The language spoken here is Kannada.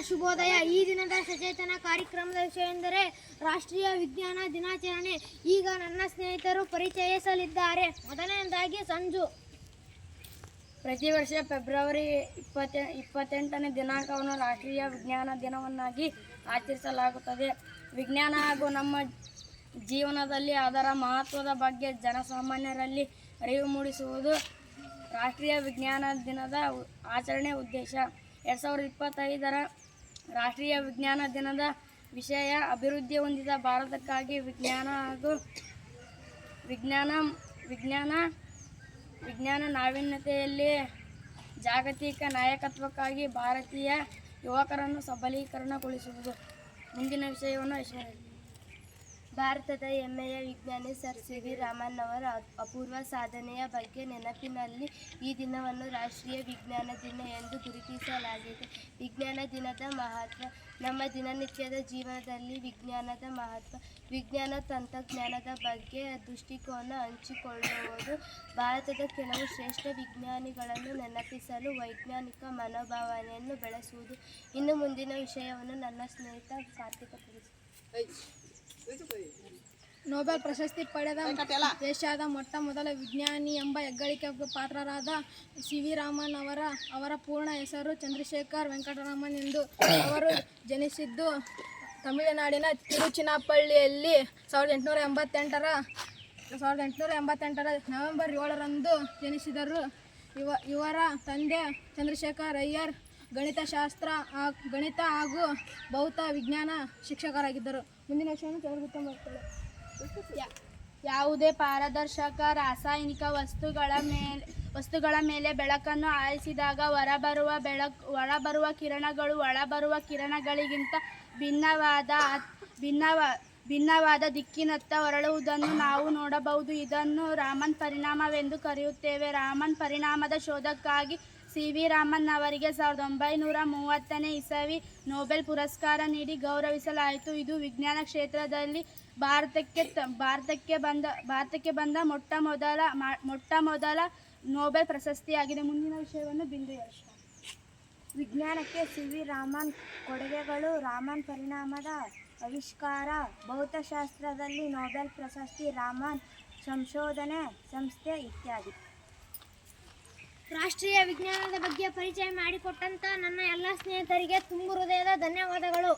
ಶುಭೋದಯ. ಈ ದಿನದ ಸಚೇತನ ಕಾರ್ಯಕ್ರಮದ ವಿಷಯವೆಂದರೆ ರಾಷ್ಟ್ರೀಯ ವಿಜ್ಞಾನ ದಿನಾಚರಣೆ. ಈಗ ನನ್ನ ಸ್ನೇಹಿತರು ಪರಿಚಯಿಸಲಿದ್ದಾರೆ. ಮೊದಲನೇದಾಗಿ ಸಂಜು. ಪ್ರತಿ ವರ್ಷ ಫೆಬ್ರವರಿ 28ನೇ ದಿನಾಂಕವನ್ನು ರಾಷ್ಟ್ರೀಯ ವಿಜ್ಞಾನ ದಿನವನ್ನಾಗಿ ಆಚರಿಸಲಾಗುತ್ತದೆ. ವಿಜ್ಞಾನ ಹಾಗೂ ನಮ್ಮ ಜೀವನದಲ್ಲಿ ಅದರ ಮಹತ್ವದ ಬಗ್ಗೆ ಜನಸಾಮಾನ್ಯರಲ್ಲಿ ಅರಿವು ಮೂಡಿಸುವುದು ರಾಷ್ಟ್ರೀಯ ವಿಜ್ಞಾನ ದಿನದ ಆಚರಣೆ ಉದ್ದೇಶ. 2025ರ ರಾಷ್ಟ್ರೀಯ ವಿಜ್ಞಾನ ದಿನದ ವಿಷಯ ಅಭಿವೃದ್ಧಿ ಹೊಂದಿದ ಭಾರತಕ್ಕಾಗಿ ವಿಜ್ಞಾನ ನಾವೀನ್ಯತೆಯಲ್ಲಿ ಜಾಗತಿಕ ನಾಯಕತ್ವಕ್ಕಾಗಿ ಭಾರತೀಯ ಯುವಕರನ್ನು ಸಬಲೀಕರಣಗೊಳಿಸುವುದು. ಮುಂದಿನ ವಿಷಯವನ್ನು ಭಾರತದ ಹೆಮ್ಮೆಯ ವಿಜ್ಞಾನಿ ಸರ್ ಸಿ.ವಿ. ರಾಮನ್ ಅವರ ಅಪೂರ್ವ ಸಾಧನೆಯ ಬಗ್ಗೆ ನೆನಪಿನಲ್ಲಿ ಈ ದಿನವನ್ನು ರಾಷ್ಟ್ರೀಯ ವಿಜ್ಞಾನ ದಿನ ಎಂದು ಗುರುತಿಸಲಾಗಿದೆ. ವಿಜ್ಞಾನ ದಿನದ ಮಹತ್ವ. ನಮ್ಮ ದಿನನಿತ್ಯದ ಜೀವನದಲ್ಲಿ ವಿಜ್ಞಾನದ ಮಹತ್ವ, ವಿಜ್ಞಾನ ತಂತ್ರಜ್ಞಾನದ ಬಗ್ಗೆ ದೃಷ್ಟಿಕೋನ ಹಂಚಿಕೊಳ್ಳುವುದು, ಭಾರತದ ಕೆಲವು ಶ್ರೇಷ್ಠ ವಿಜ್ಞಾನಿಗಳನ್ನು ನೆನಪಿಸಲು ವೈಜ್ಞಾನಿಕ ಮನೋಭಾವನೆಯನ್ನು ಬೆಳೆಸುವುದು. ಇನ್ನು ಮುಂದಿನ ವಿಷಯವನ್ನು ನನ್ನ ಸ್ನೇಹಿತ ಕಾರ್ತಿಕ ನೊಬೆಲ್ ಪ್ರಶಸ್ತಿ ಪಡೆದ ಏಷ್ಯಾದ ಮೊಟ್ಟ ಮೊದಲ ವಿಜ್ಞಾನಿ ಎಂಬ ಹೆಗ್ಗಳಿಕೆಗೆ ಪಾತ್ರರಾದ ಸಿ.ವಿ. ರಾಮನ್ ಅವರ ಪೂರ್ಣ ಹೆಸರು ಚಂದ್ರಶೇಖರ್ ವೆಂಕಟರಾಮನ್ ಎಂದು. ಅವರು ಜನಿಸಿದ್ದು ತಮಿಳುನಾಡಿನ ತಿರುಚಿನಾಪಳ್ಳಿಯಲ್ಲಿ 1888ರ ನವೆಂಬರ್ 7ರಂದು ಜನಿಸಿದರು. ಇವರ ತಂದೆ ಚಂದ್ರಶೇಖರ್ ಅಯ್ಯರ್ ಗಣಿತ ಹಾಗೂ ಭೌತ ವಿಜ್ಞಾನ ಶಿಕ್ಷಕರಾಗಿದ್ದರು. ಮುಂದಿನ ವಿಷಯವನ್ನು ಚಂದ್ರಗುಪ್ತ. ಯಾವುದೇ ಪಾರದರ್ಶಕ ರಾಸಾಯನಿಕ ವಸ್ತುಗಳ ಮೇಲೆ ಬೆಳಕನ್ನು ಹಾಯಿಸಿದಾಗ ಹೊರಬರುವ ಕಿರಣಗಳು ಒಳಬರುವ ಕಿರಣಗಳಿಗಿಂತ ಭಿನ್ನವಾದ ದಿಕ್ಕಿನತ್ತ ಹೊರಳುವುದನ್ನು ನಾವು ನೋಡಬಹುದು. ಇದನ್ನು ರಾಮನ್ ಪರಿಣಾಮವೆಂದು ಕರೆಯುತ್ತೇವೆ. ರಾಮನ್ ಪರಿಣಾಮದ ಶೋಧಕ್ಕಾಗಿ ಸಿ.ವಿ. ರಾಮನ್ ಅವರಿಗೆ 1930ನೇ ಇಸವಿ ನೊಬೆಲ್ ಪುರಸ್ಕಾರ ನೀಡಿ ಗೌರವಿಸಲಾಯಿತು. ಇದು ವಿಜ್ಞಾನ ಕ್ಷೇತ್ರದಲ್ಲಿ ಭಾರತಕ್ಕೆ ಬಂದ ಮೊಟ್ಟ ಮೊದಲ ನೊಬೆಲ್ ಪ್ರಶಸ್ತಿಯಾಗಿದೆ. ಮುಂದಿನ ವಿಷಯವನ್ನು ಬಿಂದು ಯಶ್. ವಿಜ್ಞಾನಕ್ಕೆ ಸಿ.ವಿ. ರಾಮನ್ ಕೊಡುಗೆಗಳು. ರಾಮನ್ ಪರಿಣಾಮದ ಆವಿಷ್ಕಾರ, ಭೌತಶಾಸ್ತ್ರದಲ್ಲಿ ನೊಬೆಲ್ ಪ್ರಶಸ್ತಿ, ರಾಮನ್ ಸಂಶೋಧನೆ ಸಂಸ್ಥೆ ಇತ್ಯಾದಿ. ರಾಷ್ಟ್ರೀಯ ವಿಜ್ಞಾನದ ಬಗ್ಗೆ ಪರಿಚಯ ಮಾಡಿಕೊಟ್ಟಂತ ನನ್ನ ಎಲ್ಲ ಸ್ನೇಹಿತರಿಗೆ ತುಂಬು ಹೃದಯದ ಧನ್ಯವಾದಗಳು.